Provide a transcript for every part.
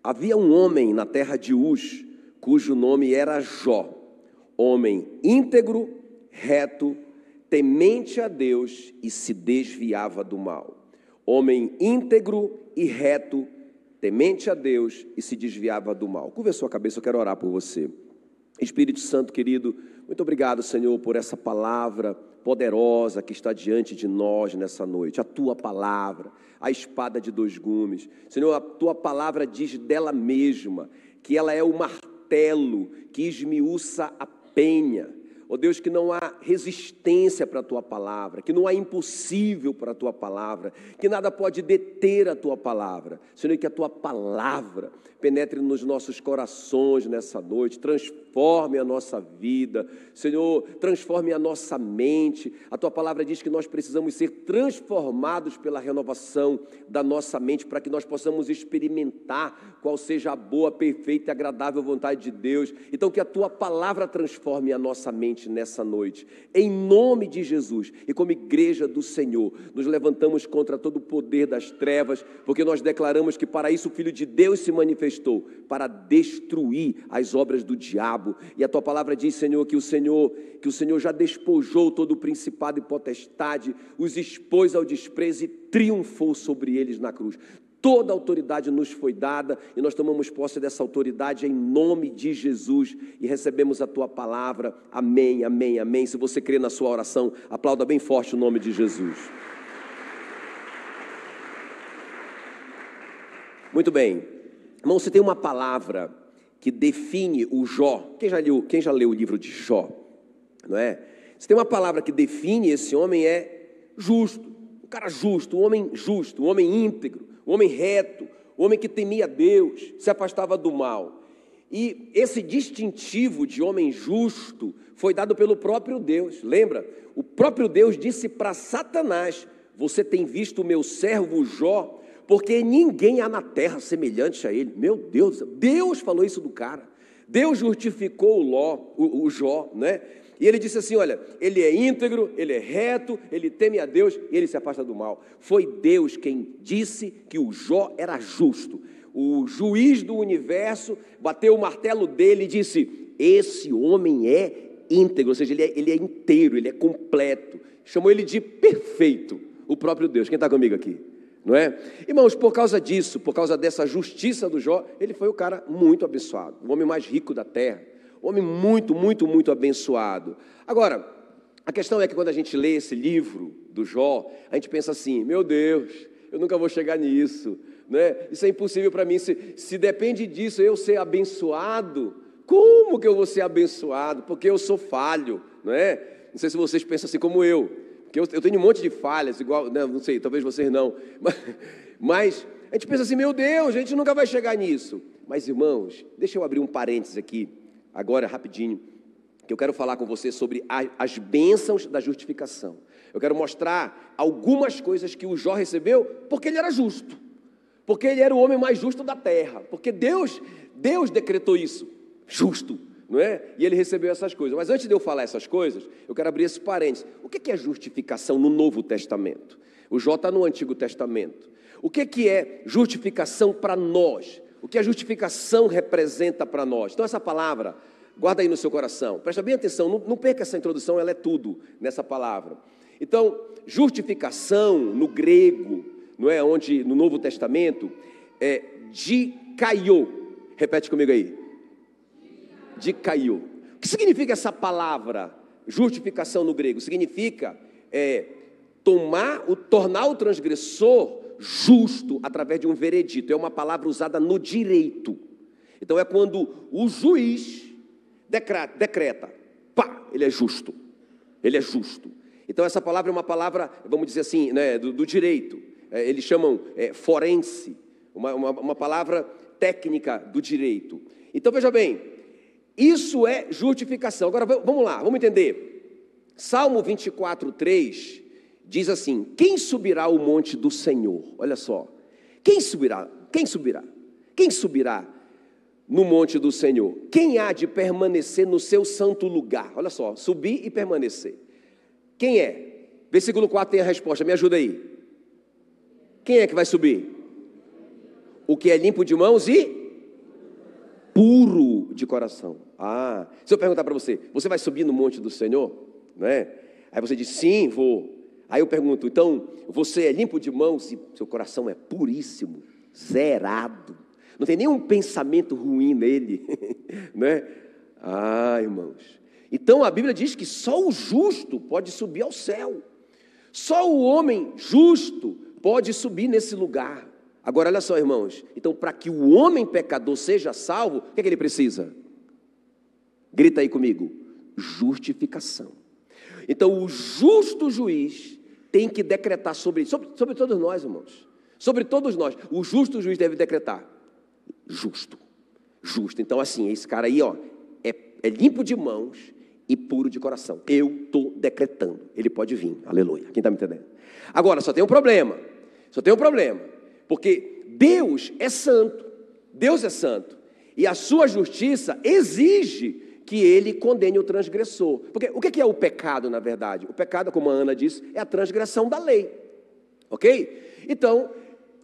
Havia um homem na terra de Uz, cujo nome era Jó, homem íntegro, reto, temente a Deus e se desviava do mal. Homem íntegro e reto, temente a Deus e se desviava do mal. Curva a sua cabeça, eu quero orar por você. Espírito Santo querido, muito obrigado, Senhor, por essa palavra poderosa que está diante de nós nessa noite. A tua palavra, a espada de dois gumes. Senhor, a tua palavra diz dela mesma que ela é o martelo que esmiuça a penha. Ó Deus, que não há resistência para a tua palavra, que não há impossível para a tua palavra, que nada pode deter a tua palavra. Senhor, que a tua palavra penetre nos nossos corações nessa noite, transforme a nossa vida, Senhor, transforme a nossa mente. A tua palavra diz que nós precisamos ser transformados pela renovação da nossa mente, para que nós possamos experimentar qual seja a boa, perfeita e agradável vontade de Deus. Então que a tua palavra transforme a nossa mente nessa noite, em nome de Jesus. E como igreja do Senhor, nos levantamos contra todo o poder das trevas, porque nós declaramos que para isso o Filho de Deus se manifestou, para destruir as obras do diabo. E a tua palavra diz, Senhor, que o Senhor já despojou todo o principado e potestade, os expôs ao desprezo e triunfou sobre eles na cruz. Toda a autoridade nos foi dada e nós tomamos posse dessa autoridade em nome de Jesus e recebemos a tua palavra. Amém, amém, amém. Se você crê na sua oração, aplauda bem forte o nome de Jesus. Muito bem. Irmão, você tem uma palavra que define o Jó. Quem já leu o livro de Jó? Não é? Você tem uma palavra que define esse homem, é justo. Um cara justo, um homem íntegro. O homem reto, o homem que temia Deus, se afastava do mal. E esse distintivo de homem justo foi dado pelo próprio Deus. Lembra? O próprio Deus disse para Satanás: você tem visto o meu servo Jó, porque ninguém há na terra semelhante a ele. Meu Deus, Deus falou isso do cara. Deus justificou o Jó, né? E ele disse assim, olha, ele é íntegro, ele é reto, ele teme a Deus e ele se afasta do mal. Foi Deus quem disse que o Jó era justo. O juiz do universo bateu o martelo dele e disse, esse homem é íntegro, ou seja, ele é inteiro, ele é completo. Chamou ele de perfeito, o próprio Deus. Quem está comigo aqui? Não é? Irmãos, por causa disso, por causa dessa justiça do Jó, ele foi o cara muito abençoado, o homem mais rico da terra. Homem muito, muito, muito abençoado. Agora, a questão é que quando a gente lê esse livro do Jó, a gente pensa assim, meu Deus, eu nunca vou chegar nisso, né? Isso é impossível para mim, se depende disso eu ser abençoado, como que eu vou ser abençoado? Porque eu sou falho, não é? Não sei se vocês pensam assim como eu, porque eu tenho um monte de falhas, igual, não sei, talvez vocês não, mas a gente pensa assim, meu Deus, a gente nunca vai chegar nisso. Mas irmãos, deixa eu abrir um parênteses aqui, agora, rapidinho, que eu quero falar com você sobre as bênçãos da justificação. Eu quero mostrar algumas coisas que o Jó recebeu, porque ele era justo, porque ele era o homem mais justo da terra, porque Deus decretou isso, justo, não é? E ele recebeu essas coisas. Mas antes de eu falar essas coisas, eu quero abrir esse parênteses. O que é justificação no Novo Testamento? O Jó está no Antigo Testamento. O que é justificação para nós? O que a justificação representa para nós? Então essa palavra, guarda aí no seu coração, presta bem atenção, não perca essa introdução, ela é tudo nessa palavra. Então, justificação no grego, não é, onde no Novo Testamento, é dikaio. Repete comigo aí. Dikaio. O que significa essa palavra, justificação no grego? Significa tornar o transgressor justo através de um veredito. É uma palavra usada no direito. Então é quando o juiz decreta, pá, ele é justo. Ele é justo. Então essa palavra é uma palavra, vamos dizer assim, né, do direito. Eles chamam forense, uma palavra técnica do direito. Então veja bem, isso é justificação. Agora vamos lá, vamos entender. Salmo 24:3 diz assim, quem subirá ao monte do Senhor? Olha só, quem subirá? Quem subirá? Quem subirá no monte do Senhor? Quem há de permanecer no seu santo lugar? Olha só, subir e permanecer. Quem é? Versículo 4 tem a resposta, me ajuda aí. Quem é que vai subir? O que é limpo de mãos e puro de coração. Se eu perguntar para você, você vai subir no monte do Senhor? Não é? Aí você diz, sim, vou. Aí eu pergunto, então, você é limpo de mãos e seu coração é puríssimo, zerado. Não tem nenhum pensamento ruim nele, né? Irmãos. Então a Bíblia diz que só o justo pode subir ao céu. Só o homem justo pode subir nesse lugar. Agora olha só, irmãos. Então para que o homem pecador seja salvo, o que é que ele precisa? Grita aí comigo. Justificação. Então o justo juiz tem que decretar sobre todos nós, irmãos. Sobre todos nós. O justo juiz deve decretar. Justo. Então assim, esse cara aí, ó, é limpo de mãos e puro de coração. Eu estou decretando. Ele pode vir. Aleluia. Quem está me entendendo? Agora, só tem um problema. Porque Deus é santo. Deus é santo. E a sua justiça exige que ele condene o transgressor. Porque o que é o pecado, na verdade? O pecado, como a Ana disse, é a transgressão da lei. Ok? Então,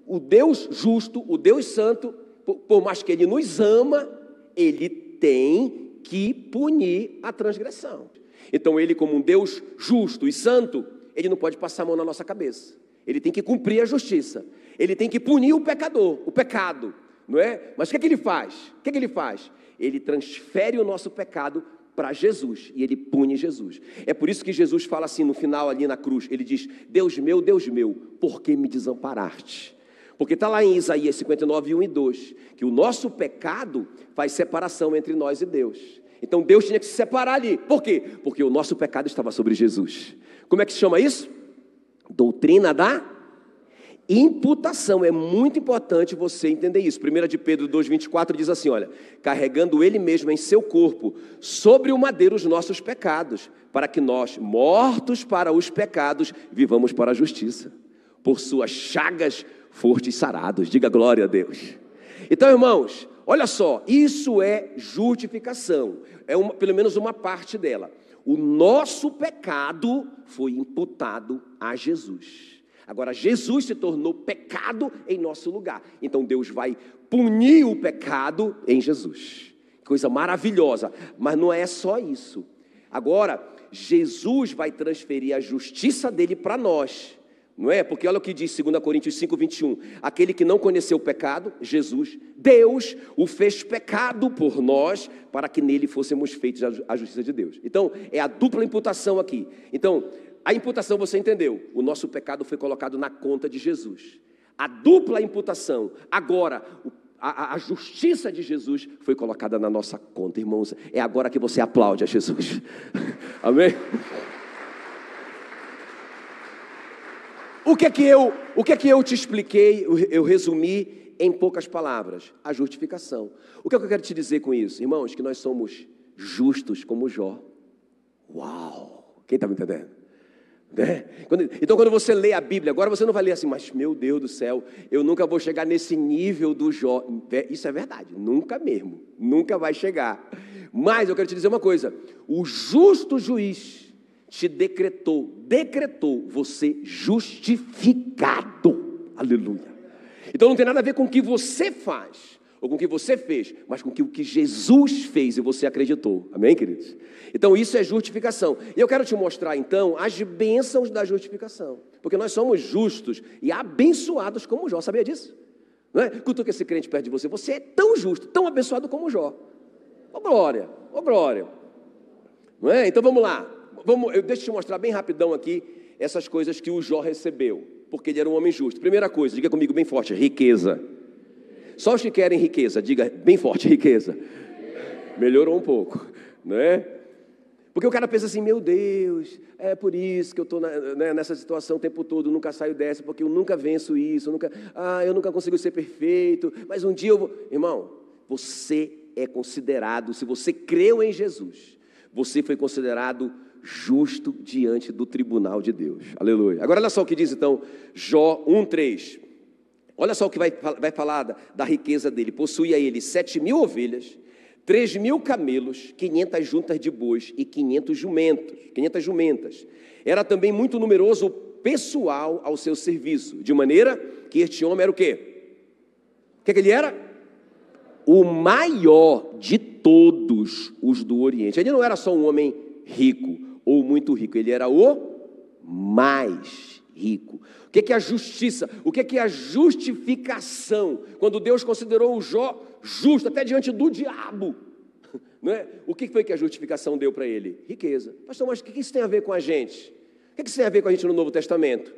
o Deus justo, o Deus santo, por mais que ele nos ama, ele tem que punir a transgressão. Então ele, como um Deus justo e santo, ele não pode passar a mão na nossa cabeça. Ele tem que cumprir a justiça. Ele tem que punir o pecador, o pecado, não é? Mas o que é que ele faz? Ele transfere o nosso pecado para Jesus, e ele pune Jesus. É por isso que Jesus fala assim no final ali na cruz, ele diz, Deus meu, por que me desamparaste? Porque está lá em Isaías 59, 1 e 2, que o nosso pecado faz separação entre nós e Deus. Então Deus tinha que se separar ali. Por quê? Porque o nosso pecado estava sobre Jesus. Como é que se chama isso? Doutrina da imputação. É muito importante você entender isso. 1 de Pedro 2,24 diz assim, olha, carregando ele mesmo em seu corpo, sobre o madeiro os nossos pecados, para que nós, mortos para os pecados, vivamos para a justiça. Por suas chagas fortes sarados, diga glória a Deus. Então, irmãos, olha só, isso é justificação, pelo menos uma parte dela. O nosso pecado foi imputado a Jesus. Agora, Jesus se tornou pecado em nosso lugar. Então, Deus vai punir o pecado em Jesus. Coisa maravilhosa, mas não é só isso. Agora, Jesus vai transferir a justiça dele para nós. Não é? Porque olha o que diz 2 Coríntios 5, 21. Aquele que não conheceu o pecado, Jesus, Deus o fez pecado por nós, para que nele fôssemos feitos a justiça de Deus. Então, é a dupla imputação aqui. Então, a imputação você entendeu. O nosso pecado foi colocado na conta de Jesus. A dupla imputação. Agora, a justiça de Jesus foi colocada na nossa conta, irmãos. É agora que você aplaude a Jesus. Amém? O que é que eu te expliquei, eu resumi em poucas palavras? A justificação. O que é que eu quero te dizer com isso? Irmãos, que nós somos justos como Jó. Uau! Quem está me entendendo? Né? Então quando você lê a Bíblia, agora você não vai ler assim, mas meu Deus do céu, eu nunca vou chegar nesse nível do Jó. Isso é verdade, nunca mesmo, nunca vai chegar. Mas eu quero te dizer uma coisa, o justo juiz te decretou você justificado, aleluia. Então não tem nada a ver com o que você faz, ou com o que você fez, mas com o que Jesus fez e você acreditou, amém, queridos? Então isso é justificação, e eu quero te mostrar então as bênçãos da justificação, porque nós somos justos e abençoados como Jó, sabia disso? Não é? Cutuca esse crente perto de você, você é tão justo, tão abençoado como Jó, ô glória, não é? Então vamos lá. Deixa eu te mostrar bem rapidão aqui essas coisas que o Jó recebeu, porque ele era um homem justo. Primeira coisa, diga comigo bem forte, riqueza. Só os que querem riqueza, diga bem forte, riqueza. Melhorou um pouco, não é? Porque o cara pensa assim, meu Deus, é por isso que eu estou nessa situação o tempo todo, nunca saio dessa, porque eu nunca venço isso, eu nunca consigo ser perfeito, mas um dia eu vou... Irmão, você é considerado, se você creu em Jesus, você foi considerado justo diante do tribunal de Deus, aleluia. Agora olha só o que diz então Jó 1:3, olha só o que vai falar da riqueza dele. Possuía ele 7.000 ovelhas, 3.000 camelos, 500 juntas de bois e 500 jumentas. Era também muito numeroso o pessoal ao seu serviço, de maneira que este homem era o quê? O que ele era? o maior de todos os do Oriente. Ele não era só um homem rico ou muito rico, ele era o mais rico. O que é a justiça? O que é a justificação? Quando Deus considerou o Jó justo até diante do diabo, não é? O que foi que a justificação deu para ele? Riqueza. Pastor, mas o que isso tem a ver com a gente? O que isso tem a ver com a gente no Novo Testamento?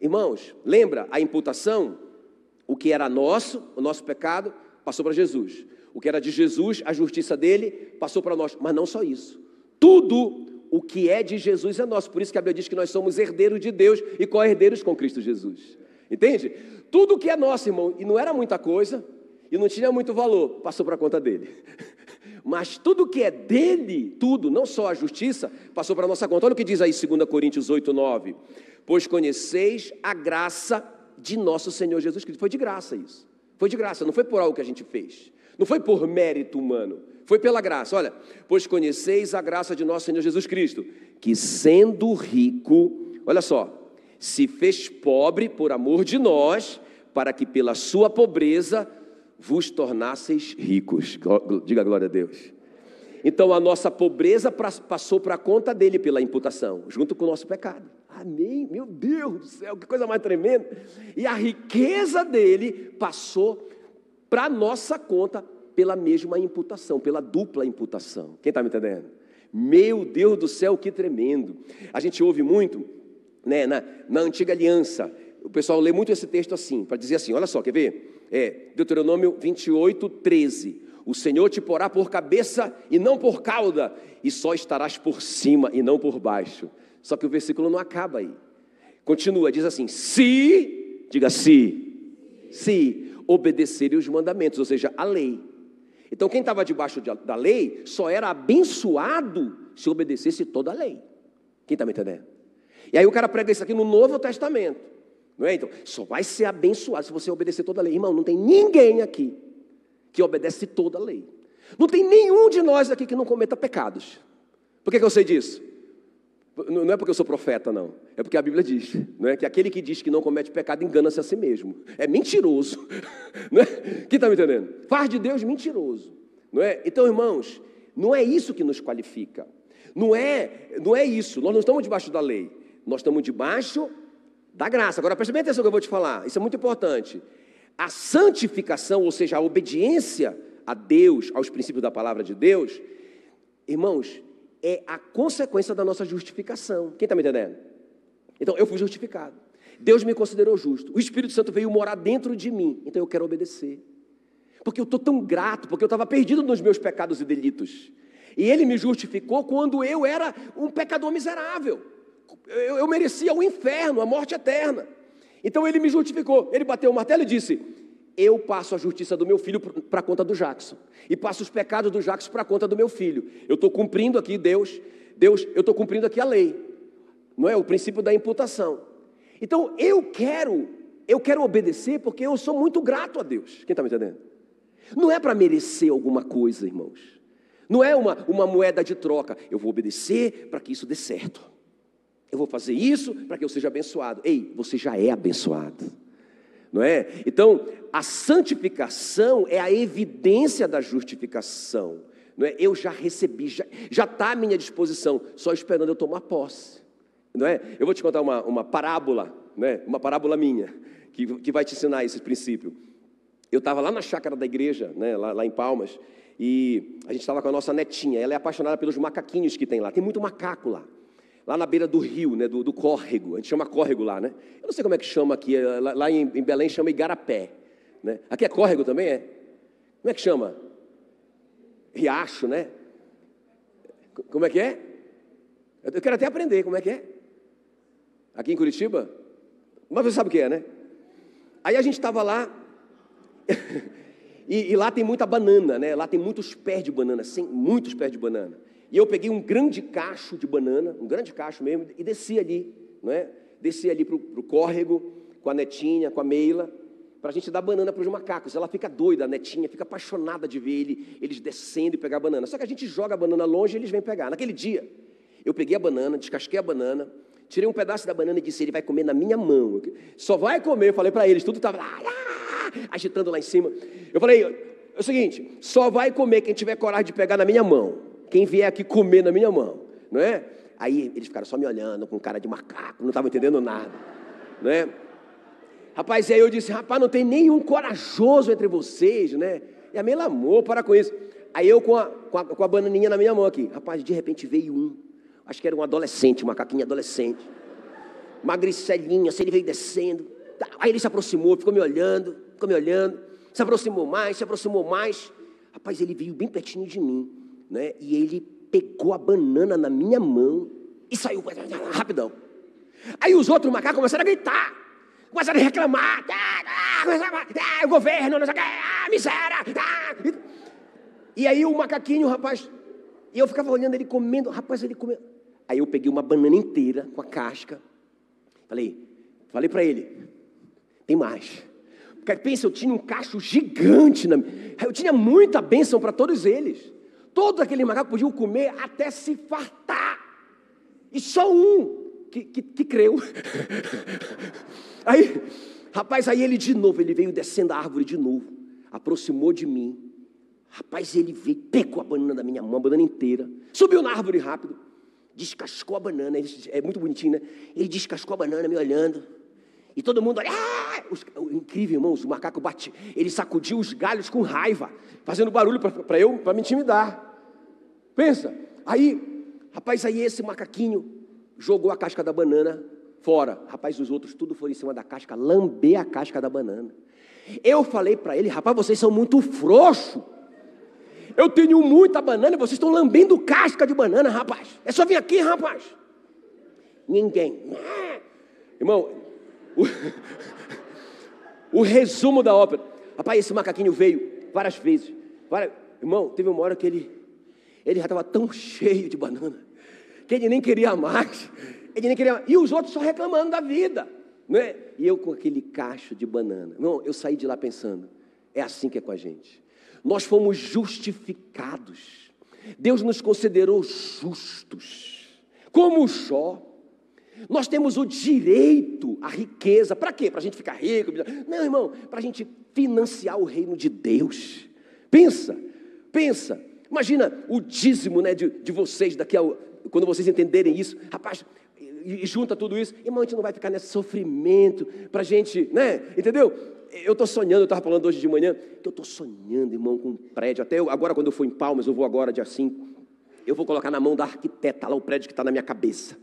Irmãos, lembra a imputação? O que era nosso, o nosso pecado, passou para Jesus. O que era de Jesus, a justiça dele, passou para nós. Mas não só isso. Tudo o que é de Jesus é nosso. Por isso que a Bíblia diz que nós somos herdeiros de Deus e co-herdeiros com Cristo Jesus. Entende? Tudo o que é nosso, irmão, e não era muita coisa, e não tinha muito valor, passou para a conta dele. Mas tudo que é dele, tudo, não só a justiça, passou para a nossa conta. Olha o que diz aí 2 Coríntios 8:9. Pois conheceis a graça de nosso Senhor Jesus Cristo. Foi de graça isso. Foi de graça, não foi por algo que a gente fez. Não foi por mérito humano. Foi pela graça. Olha, pois conheceis a graça de nosso Senhor Jesus Cristo, que sendo rico, olha só, se fez pobre por amor de nós, para que pela sua pobreza vos tornasseis ricos. Diga glória a Deus. Então a nossa pobreza passou para a conta dele pela imputação, junto com o nosso pecado. Amém? Meu Deus do céu, que coisa mais tremenda. E a riqueza dele passou para a nossa conta pela mesma imputação, pela dupla imputação. Quem está me entendendo? Meu Deus do céu, que tremendo. A gente ouve muito, né, na antiga aliança, o pessoal lê muito esse texto assim, para dizer assim, olha só, quer ver? Deuteronômio 28:13. O Senhor te porá por cabeça e não por cauda, e só estarás por cima e não por baixo. Só que o versículo não acaba aí. Continua, diz assim, se obedecerem os mandamentos, ou seja, a lei. Então quem estava debaixo da lei só era abençoado se obedecesse toda a lei. Quem está me entendendo? E aí o cara prega isso aqui no Novo Testamento, não é? Então, só vai ser abençoado se você obedecer toda a lei. Irmão, não tem ninguém aqui que obedece toda a lei. Não tem nenhum de nós aqui que não cometa pecados. Por que eu sei disso? Não é porque eu sou profeta, não. É porque a Bíblia diz, não é? Que aquele que diz que não comete pecado engana-se a si mesmo. É mentiroso. Não é? Quem está me entendendo? Faz de Deus mentiroso. Não é? Então, irmãos, não é isso que nos qualifica. Não é isso. Nós não estamos debaixo da lei. Nós estamos debaixo da graça. Agora, preste bem atenção no que eu vou te falar. Isso é muito importante. A santificação, ou seja, a obediência a Deus, aos princípios da palavra de Deus, irmãos, é a consequência da nossa justificação. Quem está me entendendo? Então, eu fui justificado. Deus me considerou justo. O Espírito Santo veio morar dentro de mim. Então, eu quero obedecer. Porque eu estou tão grato, porque eu estava perdido nos meus pecados e delitos. E Ele me justificou quando eu era um pecador miserável. Eu merecia o inferno, a morte eterna. Então, Ele me justificou. Ele bateu o martelo e disse, eu passo a justiça do meu filho para a conta do Jackson. E passo os pecados do Jackson para a conta do meu filho. Eu estou cumprindo aqui, Deus, eu estou cumprindo aqui a lei. Não é? O princípio da imputação. Então, eu quero obedecer porque eu sou muito grato a Deus. Quem está me entendendo? Não é para merecer alguma coisa, irmãos. Não é uma moeda de troca. Eu vou obedecer para que isso dê certo. Eu vou fazer isso para que eu seja abençoado. Ei, você já é abençoado. Não é? Então, a santificação é a evidência da justificação. Não é? Eu já recebi, já está à minha disposição, só esperando eu tomar posse. Não é? Eu vou te contar uma parábola, né? Uma parábola minha, que vai te ensinar esse princípio. Eu estava lá na chácara da igreja, né? lá em Palmas, e a gente estava com a nossa netinha. Ela é apaixonada pelos macaquinhos que tem lá, tem muito macaco lá. Lá na beira do rio, né, do córrego, a gente chama córrego lá, né? Eu não sei como é que chama aqui, lá em Belém chama igarapé, né? Aqui é córrego também, é? Como é que chama? Riacho, né? Como é que é? Eu quero até aprender, como é que é? Aqui em Curitiba? Mas você sabe o que é, né? Aí a gente estava lá, e lá tem muita banana, né? Lá tem muitos pés de banana, sim, muitos pés de banana. E eu peguei um grande cacho de banana, um grande cacho mesmo, e desci ali, não é? Desci ali para o córrego, com a netinha, com a Meila, para a gente dar banana para os macacos. Ela fica doida, a netinha, fica apaixonada de ver eles descendo e pegar a banana. Só que a gente joga a banana longe e eles vêm pegar. Naquele dia, eu peguei a banana, descasquei a banana, tirei um pedaço da banana e disse, ele vai comer na minha mão. Só vai comer, eu falei para eles, tudo estava lá, agitando lá em cima. Eu falei, É o seguinte, só vai comer quem tiver coragem de pegar na minha mão. Quem vier aqui comer na minha mão, não é? Aí eles ficaram só me olhando com cara de macaco, não estavam entendendo nada, não é? Rapaz, e aí eu disse, rapaz, não tem nenhum corajoso entre vocês, né? E a Mela, amor, para com isso. Aí eu com a bananinha na minha mão aqui. Rapaz, de repente veio um, acho que era um adolescente, um macaquinho adolescente, magricelinho, assim, ele veio descendo. Aí ele se aproximou, ficou me olhando, se aproximou mais. Rapaz, ele veio bem pertinho de mim, né? E ele pegou a banana na minha mão e saiu rapidão. Aí os outros macacos começaram a gritar, começaram a reclamar, o governo, não sei o que, miséria. E aí o macaquinho, rapaz, e eu ficava olhando ele comendo, rapaz, ele comendo. Aí eu peguei uma banana inteira com a casca, falei para ele, tem mais. Porque pensa, eu tinha um cacho gigante, eu tinha muita bênção para todos eles. Todos aqueles macacos podiam comer até se fartar. E só um que creu. Aí, rapaz, aí ele de novo, ele veio descendo a árvore de novo, aproximou de mim. Rapaz, ele veio, pegou a banana da minha mão, a banana inteira, subiu na árvore rápido, descascou a banana, é muito bonitinho, né? Ele descascou a banana, me olhando, e todo mundo olha, incrível, irmão, os macacos batiam, ele sacudiu os galhos com raiva, fazendo barulho para me intimidar. Pensa, aí, rapaz, aí esse macaquinho jogou a casca da banana fora. Rapaz, os outros tudo foram em cima da casca, lamber a casca da banana. Eu falei para ele, rapaz, vocês são muito frouxos. Eu tenho muita banana e vocês estão lambendo casca de banana, rapaz. É só vir aqui, rapaz. Ninguém. Irmão, o resumo da ópera. Rapaz, esse macaquinho veio várias vezes. Irmão, teve uma hora que ele já estava tão cheio de banana que ele nem queria mais. E os outros só reclamando da vida, né? E eu com aquele cacho de banana. Irmão, eu saí de lá pensando, é assim que é com a gente. Nós fomos justificados. Deus nos considerou justos. Como Jó. Nós temos o direito à riqueza. Para quê? Para a gente ficar rico? Não, irmão, para a gente financiar o reino de Deus. Pensa. Imagina o dízimo, né, de vocês quando vocês entenderem isso. Rapaz, e junta tudo isso. Irmão, a gente não vai ficar nesse sofrimento para a gente, né? Entendeu? Eu estou sonhando, eu estava falando hoje de manhã, que eu estou sonhando, irmão, com um prédio. Até agora, quando eu for em Palmas, eu vou agora dia 5, eu vou colocar na mão da arquiteta lá o prédio que está na minha cabeça.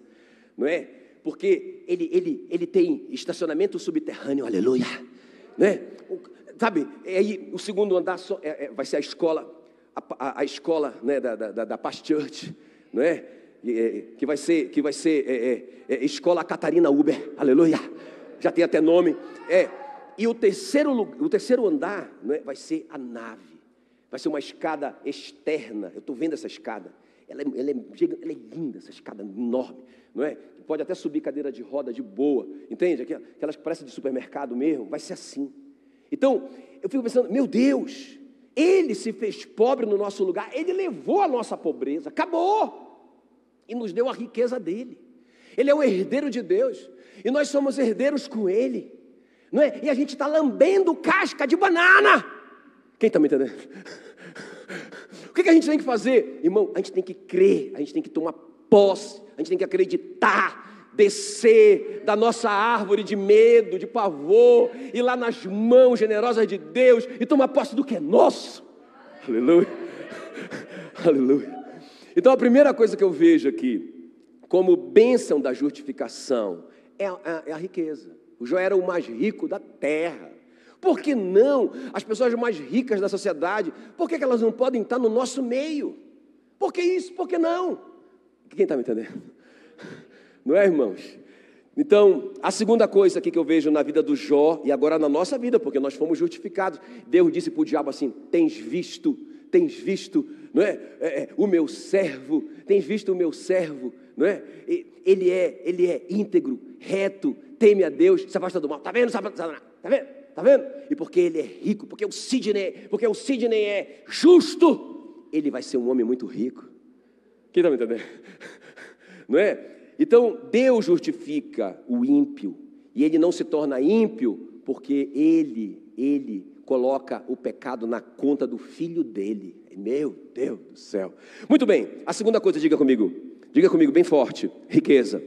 Não é? Porque ele tem estacionamento subterrâneo, aleluia. Né? Sabe, aí o segundo andar vai ser a escola, a escola, né, da Past Church, não é? Que vai ser escola Catarina Uber, aleluia. Já tem até nome. E o terceiro andar, não é, vai ser a nave. Vai ser uma escada externa. Eu estou vendo essa escada. Ela é linda, essa escada enorme, não é? Pode até subir cadeira de roda de boa, entende? Aquelas que parecem de supermercado mesmo, vai ser assim. Então, eu fico pensando, meu Deus, Ele se fez pobre no nosso lugar, Ele levou a nossa pobreza, acabou, e nos deu a riqueza dEle. Ele é o herdeiro de Deus, e nós somos herdeiros com Ele, não é? E a gente está lambendo casca de banana. Quem está me entendendo? O que a gente tem que fazer? Irmão, a gente tem que crer, a gente tem que tomar posse, a gente tem que acreditar, descer da nossa árvore de medo, de pavor, ir lá nas mãos generosas de Deus e tomar posse do que é nosso. Aleluia, aleluia. Então a primeira coisa que eu vejo aqui, como bênção da justificação, é a riqueza. O Jó era o mais rico da terra. Por que não as pessoas mais ricas da sociedade, por que elas não podem estar no nosso meio? Por que isso? Por que não? Quem está me entendendo? Não é, irmãos? Então, a segunda coisa aqui que eu vejo na vida do Jó, e agora na nossa vida, porque nós fomos justificados, Deus disse para o diabo assim, tens visto, não é? O meu servo, tens visto o meu servo, não é? Ele é íntegro, reto, teme a Deus, se afasta do mal. Está vendo, Satanás? Está vendo? Está vendo? E porque ele é rico, porque o Sidney é justo, ele vai ser um homem muito rico. Quem está me entendendo? Não é? Então, Deus justifica o ímpio, e ele não se torna ímpio, porque ele coloca o pecado na conta do filho dele. Meu Deus do céu. Muito bem, a segunda coisa, diga comigo bem forte: riqueza.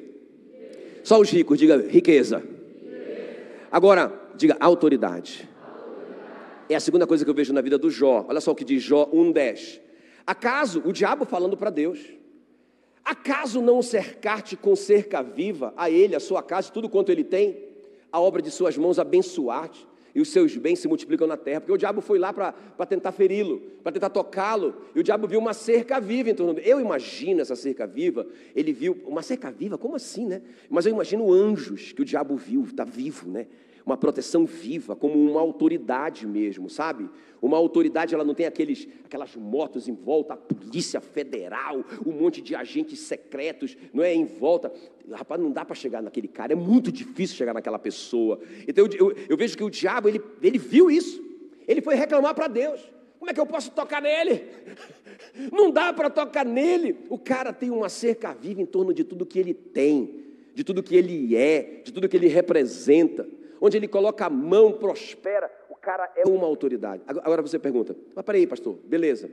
Só os ricos, diga riqueza. Agora, diga autoridade. É a segunda coisa que eu vejo na vida do Jó. Olha só o que diz Jó 1:10. Acaso, o diabo falando para Deus, acaso não cercar-te com cerca viva, a ele, a sua casa, tudo quanto ele tem, a obra de suas mãos abençoar-te, e os seus bens se multiplicam na terra? Porque o diabo foi lá para tentar feri-lo, para tentar tocá-lo, e o diabo viu uma cerca viva em torno dele. Eu imagino essa cerca viva, ele viu, uma cerca viva, como assim, né? Mas eu imagino anjos que o diabo viu, está vivo, né? Uma proteção viva, como uma autoridade mesmo, sabe? Uma autoridade, ela não tem aquelas motos em volta, a polícia federal, um monte de agentes secretos, não é, em volta. Rapaz, não dá para chegar naquele cara, é muito difícil chegar naquela pessoa. Então eu vejo que o diabo, ele viu isso, ele foi reclamar para Deus: como é que eu posso tocar nele? Não dá para tocar nele. O cara tem uma cerca viva em torno de tudo que ele tem, de tudo que ele é, de tudo que ele representa. Onde ele coloca a mão, prospera. O cara é uma autoridade. Agora você pergunta: mas peraí, pastor, beleza,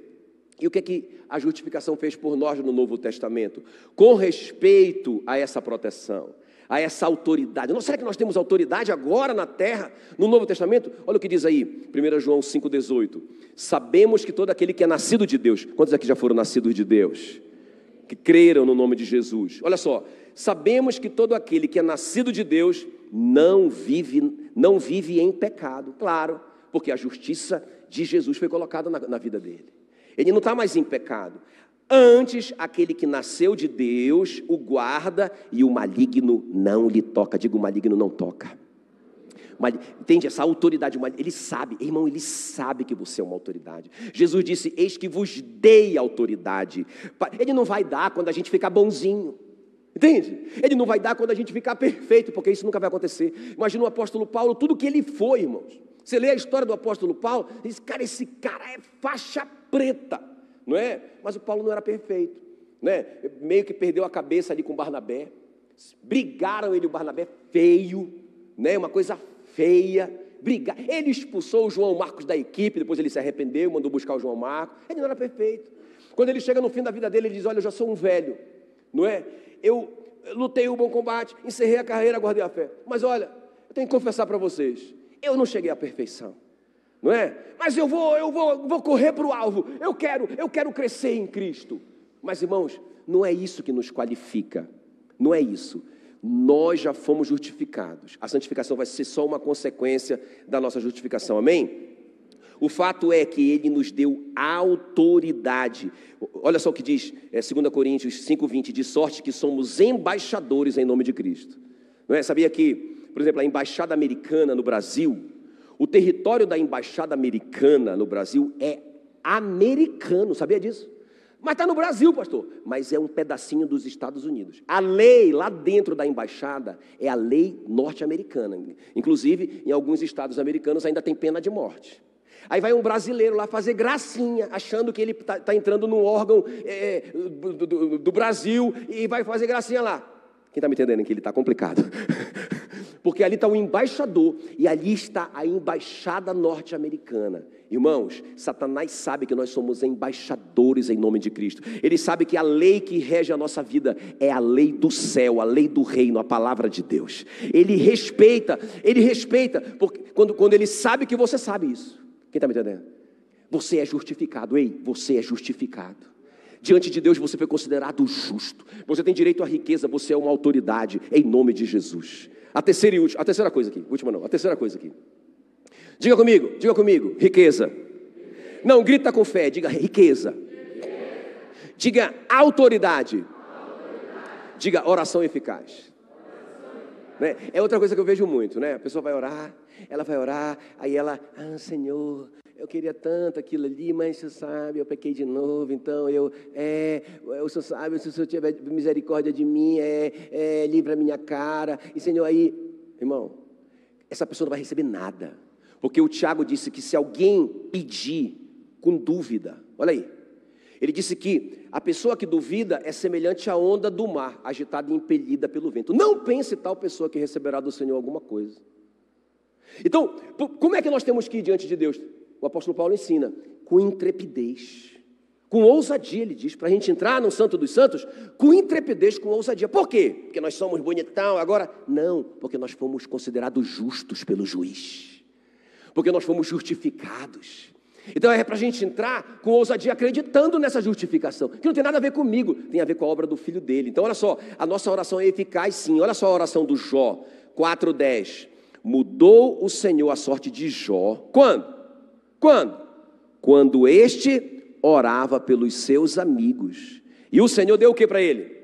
e o que é que a justificação fez por nós no Novo Testamento? Com respeito a essa proteção, a essa autoridade. Não, será que nós temos autoridade agora na terra, no Novo Testamento? Olha o que diz aí, 1 João 5,18. Sabemos que todo aquele que é nascido de Deus. Quantos aqui já foram nascidos de Deus? Que creram no nome de Jesus. Olha só, sabemos que todo aquele que é nascido de Deus não vive em pecado. Claro, porque a justiça de Jesus foi colocada na vida dele. Ele não está mais em pecado. Antes, aquele que nasceu de Deus o guarda, e o maligno não lhe toca. Diga, o maligno não toca. Entende? Essa autoridade, ele sabe, irmão, ele sabe que você é uma autoridade. Jesus disse: eis que vos dei autoridade. Ele não vai dar quando a gente ficar bonzinho, entende? Ele não vai dar quando a gente ficar perfeito, porque isso nunca vai acontecer. Imagina o apóstolo Paulo, tudo que ele foi, irmãos. Você lê a história do apóstolo Paulo, diz: cara, esse cara é faixa preta, não é? Mas o Paulo não era perfeito, né? Meio que perdeu a cabeça ali com o Barnabé. Brigaram ele e o Barnabé feio, né? Uma coisa feia, brigar. Ele expulsou o João Marcos da equipe, depois ele se arrependeu, mandou buscar o João Marcos. Ele não era perfeito. Quando ele chega no fim da vida dele, ele diz: olha, eu já sou um velho, não é? Eu lutei o bom combate, encerrei a carreira, guardei a fé. Mas olha, eu tenho que confessar para vocês, eu não cheguei à perfeição, não é? Mas eu vou correr para o alvo, eu quero crescer em Cristo. Mas, irmãos, não é isso que nos qualifica, não é isso. Nós já fomos justificados. A santificação vai ser só uma consequência da nossa justificação, amém? O fato é que Ele nos deu autoridade. Olha só o que diz 2 Coríntios 5,20, de sorte que somos embaixadores em nome de Cristo. Não é? Sabia que, por exemplo, a embaixada americana no Brasil, o território da embaixada americana no Brasil é americano, sabia disso? Mas está no Brasil, pastor. Mas é um pedacinho dos Estados Unidos. A lei lá dentro da embaixada é a lei norte-americana. Inclusive, em alguns estados americanos ainda tem pena de morte. Aí vai um brasileiro lá fazer gracinha, achando que ele está entrando num órgão do Brasil e vai fazer gracinha lá. Quem está me entendendo que ele está complicado? Porque ali está o embaixador e ali está a embaixada norte-americana. Irmãos, Satanás sabe que nós somos embaixadores em nome de Cristo. Ele sabe que a lei que rege a nossa vida é a lei do céu, a lei do reino, a palavra de Deus. Ele respeita, porque quando ele sabe que você sabe isso. Quem está me entendendo? Você é justificado, ei, você é justificado. Diante de Deus você foi considerado justo. Você tem direito à riqueza, você é uma autoridade, em nome de Jesus. A terceira coisa aqui, a terceira coisa aqui. Diga comigo, riqueza. Não, grita com fé, diga riqueza. Diga autoridade. Diga oração eficaz. Né? É outra coisa que eu vejo muito, né? A pessoa vai orar, aí ela, Senhor, eu queria tanto aquilo ali, mas o Senhor sabe, eu pequei de novo, então o Senhor sabe, se o Senhor tiver misericórdia de mim, livra a minha cara, e Senhor, aí, irmão, essa pessoa não vai receber nada, porque o Tiago disse que se alguém pedir com dúvida, olha aí, ele disse que a pessoa que duvida é semelhante à onda do mar, agitada e impelida pelo vento. Não pense tal pessoa que receberá do Senhor alguma coisa. Então, como é que nós temos que ir diante de Deus? O apóstolo Paulo ensina, com intrepidez, com ousadia, ele diz, para a gente entrar no Santo dos Santos, com intrepidez, com ousadia. Por quê? Porque nós somos bonitão agora? Não, porque nós fomos considerados justos pelo juiz, porque nós fomos justificados. Então é para a gente entrar com ousadia, acreditando nessa justificação, que não tem nada a ver comigo, tem a ver com a obra do Filho dele. Então olha só, a nossa oração é eficaz sim. Olha só a oração do Jó, 4:10. Mudou o Senhor a sorte de Jó. Quando? Quando este orava pelos seus amigos. E o Senhor deu o que para ele?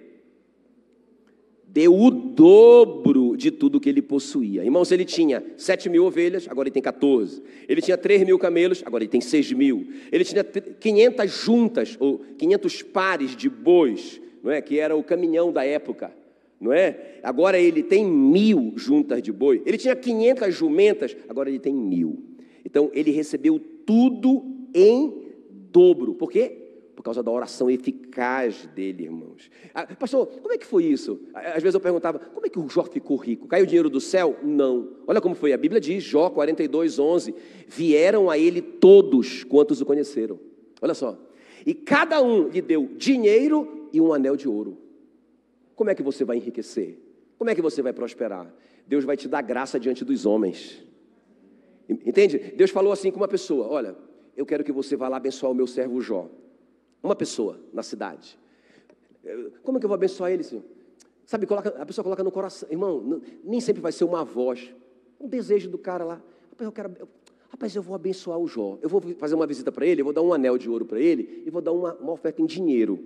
Deu o dobro de tudo que ele possuía. Irmãos, ele tinha 7.000 ovelhas, agora ele tem 14. Ele tinha 3.000 camelos, agora ele tem 6.000. Ele tinha 500 juntas, ou 500 pares de bois, não é? Que era o caminhão da época, não é? Agora ele tem 1.000 juntas de boi. Ele tinha 500 jumentas, agora ele tem 1.000. Então ele recebeu tudo em dobro. Por quê? Por causa da oração eficaz dele, irmãos. Pastor, como é que foi isso? Às vezes eu perguntava, como é que o Jó ficou rico? Caiu dinheiro do céu? Não. Olha como foi, a Bíblia diz, Jó 42:11, vieram a ele todos quantos o conheceram. Olha só, e cada um lhe deu dinheiro e um anel de ouro. Como é que você vai enriquecer? Como é que você vai prosperar? Deus vai te dar graça diante dos homens. Entende? Deus falou assim com uma pessoa, olha, eu quero que você vá lá abençoar o meu servo Jó. Uma pessoa na cidade. Como é que eu vou abençoar ele, Senhor? Sabe, a pessoa coloca no coração. Irmão, nem sempre vai ser uma voz. Um desejo do cara lá. Rapaz, eu vou abençoar o Jó. Eu vou fazer uma visita para ele, eu vou dar um anel de ouro para ele e vou dar uma oferta em dinheiro.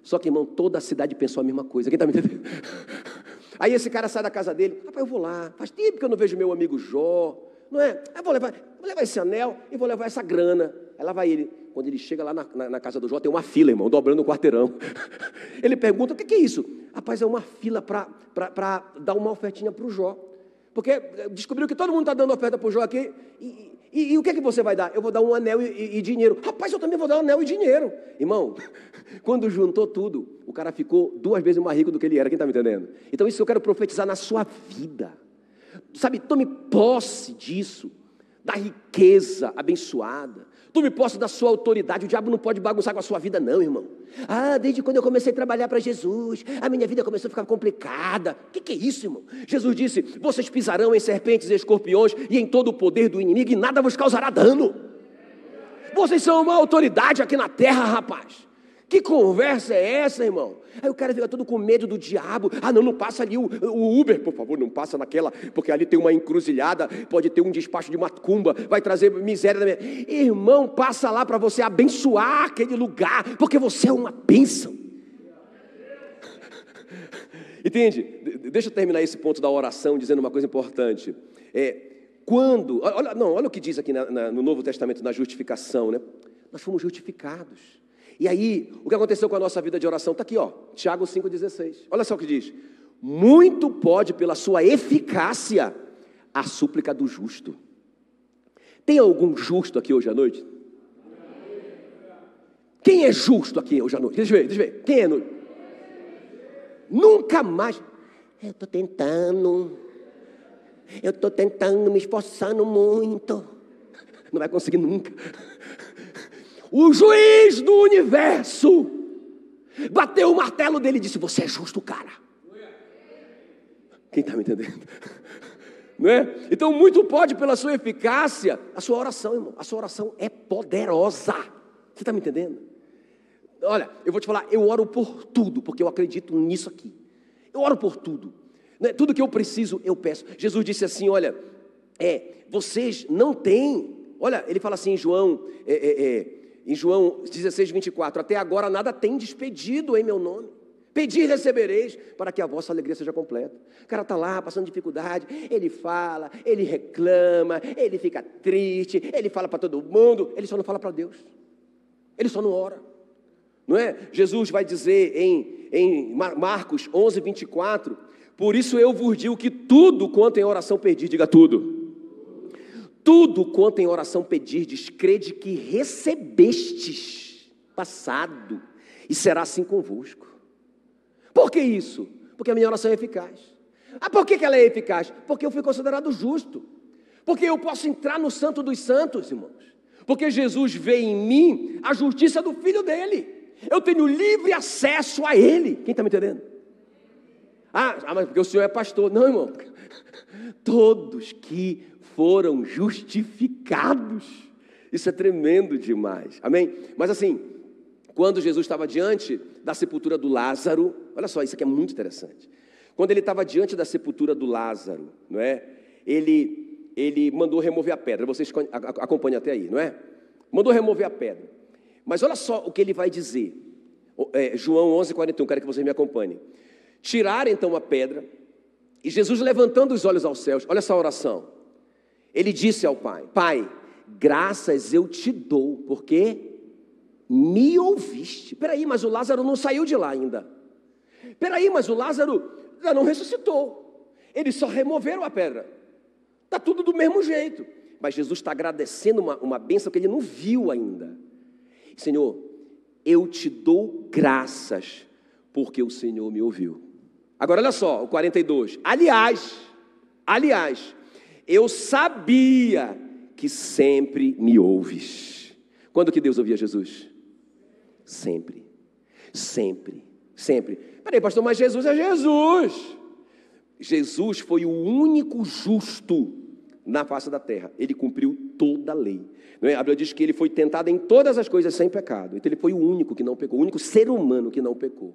Só que, irmão, toda a cidade pensou a mesma coisa. Quem está me entendendo? Aí esse cara sai da casa dele. Rapaz, eu vou lá. Faz tempo que eu não vejo meu amigo Jó. Não é? Eu vou levar esse anel e vou levar essa grana. Aí lá vai ele. Quando ele chega lá na casa do Jó, tem uma fila, irmão, dobrando o quarteirão. Ele pergunta, o que é isso? Rapaz, é uma fila para dar uma ofertinha para o Jó. Porque descobriu que todo mundo está dando oferta para o Jó aqui. E o que é que você vai dar? Eu vou dar um anel e dinheiro. Rapaz, eu também vou dar um anel e dinheiro. Irmão, quando juntou tudo, o cara ficou 2 vezes mais rico do que ele era. Quem está me entendendo? Então isso eu quero profetizar na sua vida. Sabe, tome posse disso, da riqueza abençoada. Tome posse da sua autoridade. O diabo não pode bagunçar com a sua vida não, irmão. Desde quando eu comecei a trabalhar para Jesus, a minha vida começou a ficar complicada. O que é isso, irmão? Jesus disse, vocês pisarão em serpentes e escorpiões e em todo o poder do inimigo e nada vos causará dano. Vocês são uma autoridade aqui na terra, rapaz. Que conversa é essa, irmão? Aí o cara fica todo com medo do diabo. Não passa ali o Uber, por favor, não passa naquela, porque ali tem uma encruzilhada, pode ter um despacho de macumba, vai trazer miséria na minha... Irmão, passa lá para você abençoar aquele lugar, porque você é uma bênção. Entende? Deixa eu terminar esse ponto da oração dizendo uma coisa importante. Olha o que diz aqui no Novo Testamento, na justificação, né? Nós fomos justificados. E aí, o que aconteceu com a nossa vida de oração? Está aqui, ó, Tiago 5,16. Olha só o que diz. Muito pode, pela sua eficácia, a súplica do justo. Tem algum justo aqui hoje à noite? Quem é justo aqui hoje à noite? Deixa eu ver. Quem é? Nunca mais. Eu estou tentando, me esforçando muito. Não vai conseguir nunca. O juiz do universo bateu o martelo dele e disse, você é justo, cara. Quem está me entendendo? Não é? Então muito pode pela sua eficácia a sua oração, irmão. A sua oração é poderosa. Você está me entendendo? Olha, eu vou te falar, eu oro por tudo, porque eu acredito nisso aqui. Eu oro por tudo, né? Tudo que eu preciso, eu peço. Jesus disse assim, olha, vocês não têm, olha, ele fala assim em João 16:24, até agora nada tem despedido em meu nome. Pedi e recebereis, para que a vossa alegria seja completa. O cara está lá, passando dificuldade, ele fala, ele reclama, ele fica triste, ele fala para todo mundo, ele só não fala para Deus. Ele só não ora. Não é? Jesus vai dizer em Marcos 11:24, por isso eu vos digo que tudo quanto em oração pedir, diga tudo. Tudo quanto em oração pedirdes, crede que recebestes, passado, e será assim convosco. Por que isso? Porque a minha oração é eficaz. Por que ela é eficaz? Porque eu fui considerado justo. Porque eu posso entrar no Santo dos Santos, irmãos. Porque Jesus vê em mim a justiça do Filho dele. Eu tenho livre acesso a ele. Quem está me entendendo? Mas porque o senhor é pastor. Não, irmão. Todos que foram justificados. Isso é tremendo demais. Amém? Mas assim, quando Jesus estava diante da sepultura do Lázaro, olha só, isso aqui é muito interessante. Quando ele estava diante da sepultura do Lázaro, não é? Ele mandou remover a pedra. Vocês acompanham até aí, não é? Mandou remover a pedra. Mas olha só o que ele vai dizer. João 11:41, quero que vocês me acompanhem. Tiraram então a pedra, e Jesus, levantando os olhos aos céus, olha essa oração. Ele disse ao Pai: Pai, graças eu te dou, porque me ouviste. Peraí, mas o Lázaro não saiu de lá ainda. Peraí, mas o Lázaro ainda não ressuscitou. Eles só removeram a pedra. Está tudo do mesmo jeito. Mas Jesus está agradecendo uma bênção que ele não viu ainda. Senhor, eu te dou graças, porque o Senhor me ouviu. Agora olha só, o 42. Aliás, eu sabia que sempre me ouves. Quando que Deus ouvia Jesus? Sempre. Peraí, pastor, mas Jesus é Jesus. Jesus foi o único justo na face da terra. Ele cumpriu toda a lei. Não é? A Bíblia diz que ele foi tentado em todas as coisas sem pecado. Então ele foi o único que não pecou, o único ser humano que não pecou.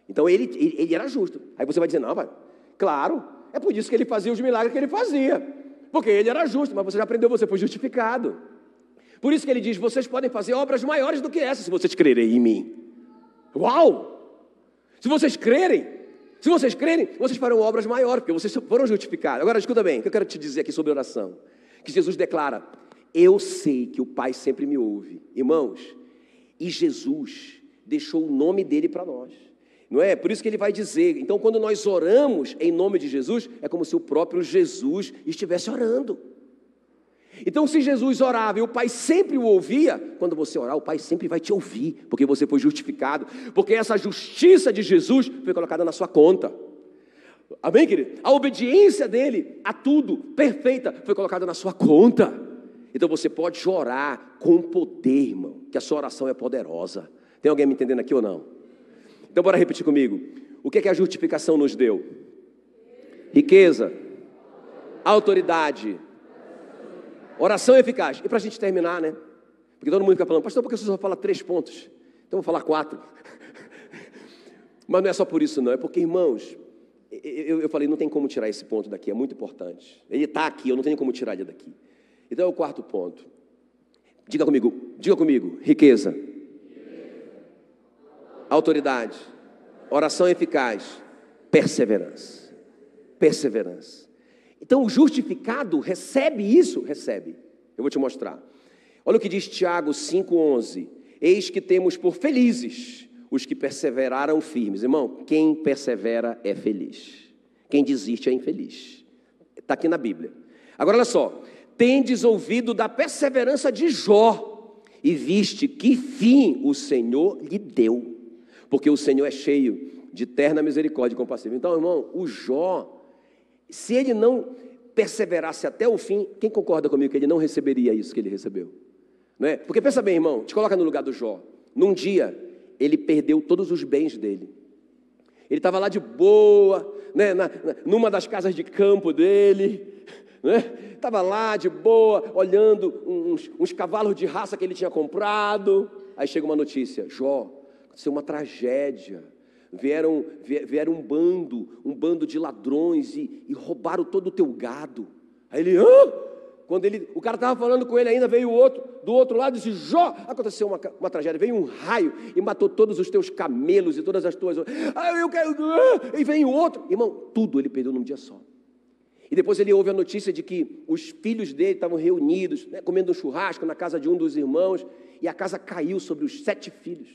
Então ele era justo. Aí você vai dizer, não, pai, claro, é por isso que ele fazia os milagres que ele fazia. Porque ele era justo, mas você já aprendeu, você foi justificado. Por isso que ele diz, vocês podem fazer obras maiores do que essa, se vocês crerem em mim. Uau! Se vocês crerem, vocês farão obras maiores, porque vocês foram justificados. Agora, escuta bem, o que eu quero te dizer aqui sobre oração. Que Jesus declara, eu sei que o Pai sempre me ouve. Irmãos, e Jesus deixou o nome dele para nós. Não é? Por isso que ele vai dizer, então quando nós oramos em nome de Jesus, é como se o próprio Jesus estivesse orando. Então se Jesus orava e o Pai sempre o ouvia, quando você orar, o Pai sempre vai te ouvir, porque você foi justificado, porque essa justiça de Jesus foi colocada na sua conta. Amém, querido? A obediência dele a tudo, perfeita, foi colocada na sua conta. Então você pode orar com poder, irmão, que a sua oração é poderosa. Tem alguém me entendendo aqui ou não? Então bora repetir comigo. O que é que a justificação nos deu? Riqueza, autoridade, oração eficaz. E para a gente terminar, né? Porque todo mundo fica falando, pastor, por que você só fala 3 pontos? Então eu vou falar 4. Mas não é só por isso não, é porque, irmãos, eu falei, não tem como tirar esse ponto daqui, é muito importante. Ele está aqui, eu não tenho como tirar ele daqui. Então é o 4º ponto. Diga comigo, riqueza, autoridade, oração eficaz, perseverança. Então o justificado recebe isso? Recebe. Eu vou te mostrar. Olha o que diz Tiago 5,11. Eis que temos por felizes os que perseveraram firmes. Irmão, quem persevera é feliz. Quem desiste é infeliz. Está aqui na Bíblia. Agora olha só. Tendes ouvido da perseverança de Jó, e viste que fim o Senhor lhe deu. Porque o Senhor é cheio de terna misericórdia e compassivo. Então, irmão, o Jó, se ele não perseverasse até o fim, quem concorda comigo que ele não receberia isso que ele recebeu? Não é? Porque pensa bem, irmão, te coloca no lugar do Jó. Num dia, ele perdeu todos os bens dele. Ele estava lá de boa, né, numa das casas de campo dele, estava lá de boa, olhando uns cavalos de raça que ele tinha comprado. Aí chega uma notícia, Jó, aconteceu uma tragédia, vieram um bando de ladrões e roubaram todo o teu gado. Aí ele, quando o cara estava falando com ele ainda, veio o outro, do outro lado, e disse, Jó, aconteceu uma tragédia, veio um raio e matou todos os teus camelos e todas as tuas, e veio o outro, irmão, tudo ele perdeu num dia só. E depois ele ouve a notícia de que os filhos dele estavam reunidos, comendo um churrasco na casa de um dos irmãos, e a casa caiu sobre os 7 filhos.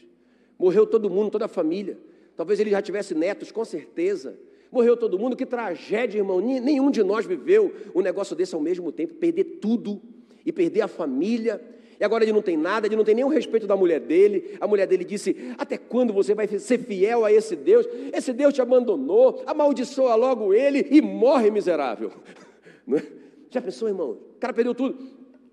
Morreu todo mundo, toda a família. Talvez ele já tivesse netos, com certeza. Morreu todo mundo, que tragédia, irmão. Nenhum de nós viveu um negócio desse ao mesmo tempo. Perder tudo e perder a família. E agora ele não tem nada, ele não tem nenhum respeito da mulher dele. A mulher dele disse, até quando você vai ser fiel a esse Deus? Esse Deus te abandonou, amaldiçoa logo ele e morre miserável. Já pensou, irmão? O cara perdeu tudo.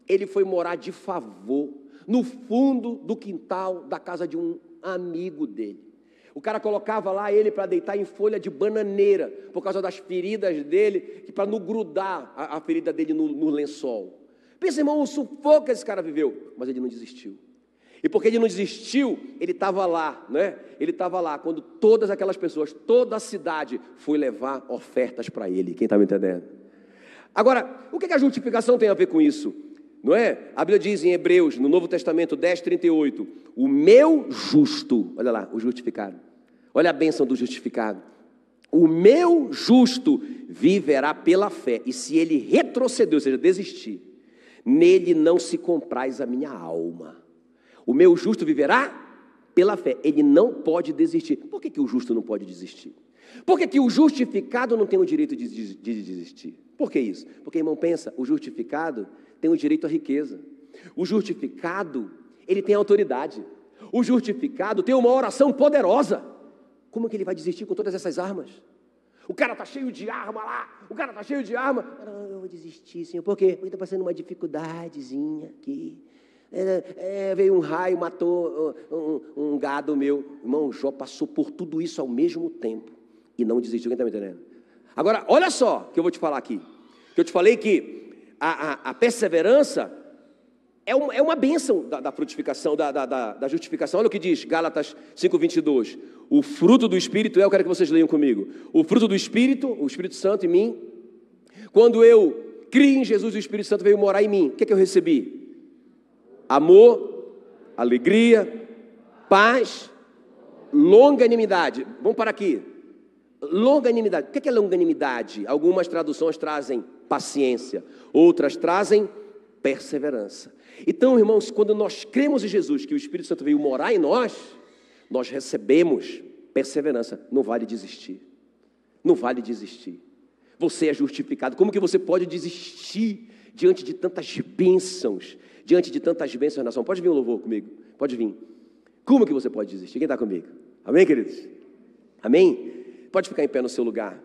Ele foi morar de favor no fundo do quintal da casa de um amigo dele. O cara colocava lá ele para deitar em folha de bananeira, por causa das feridas dele, para não grudar a ferida dele no lençol. Pensa, irmão, o sufoco que esse cara viveu, mas ele não desistiu. E porque ele não desistiu, ele estava lá, né? Ele estava lá quando todas aquelas pessoas, toda a cidade foi levar ofertas para ele. Quem está me entendendo? Agora, o que a justificação tem a ver com isso? Não é? A Bíblia diz em Hebreus, no Novo Testamento 10:38, o meu justo, olha lá, o justificado, olha a bênção do justificado, o meu justo viverá pela fé, e se ele retroceder, ou seja, desistir, nele não se compraz a minha alma. O meu justo viverá pela fé, ele não pode desistir. Por que o justo não pode desistir? Por que o justificado não tem o direito de desistir? Por que isso? Porque, irmão, pensa, o justificado tem o direito à riqueza. O justificado, ele tem autoridade. O justificado tem uma oração poderosa. Como que ele vai desistir com todas essas armas? O cara está cheio de arma lá, o cara está cheio de arma. Eu vou desistir, Senhor, por quê? Porque está passando uma dificuldadezinha aqui. Veio um raio, matou um gado meu. Irmão, Jó passou por tudo isso ao mesmo tempo e não desistiu. Quem está me entendendo? Agora, olha só que eu vou te falar aqui. Que eu te falei que a perseverança é uma bênção da frutificação, da justificação. Olha o que diz Gálatas 5:22. O fruto do Espírito eu quero que vocês leiam comigo. O fruto do Espírito, o Espírito Santo em mim. Quando eu criei em Jesus, o Espírito Santo veio morar em mim. O que eu recebi? Amor, alegria, paz, longanimidade. Vamos parar aqui. Longanimidade. O que é longanimidade? Algumas traduções trazem paciência, outras trazem perseverança. Então, irmãos, quando nós cremos em Jesus, que o Espírito Santo veio morar em nós, nós recebemos perseverança. Não vale desistir. Não vale desistir. Você é justificado. Como que você pode desistir diante de tantas bênçãos? Diante de tantas bênçãos na nação. Pode vir um louvor comigo? Pode vir. Como que você pode desistir? Quem está comigo? Amém, queridos? Amém? Pode ficar em pé no seu lugar.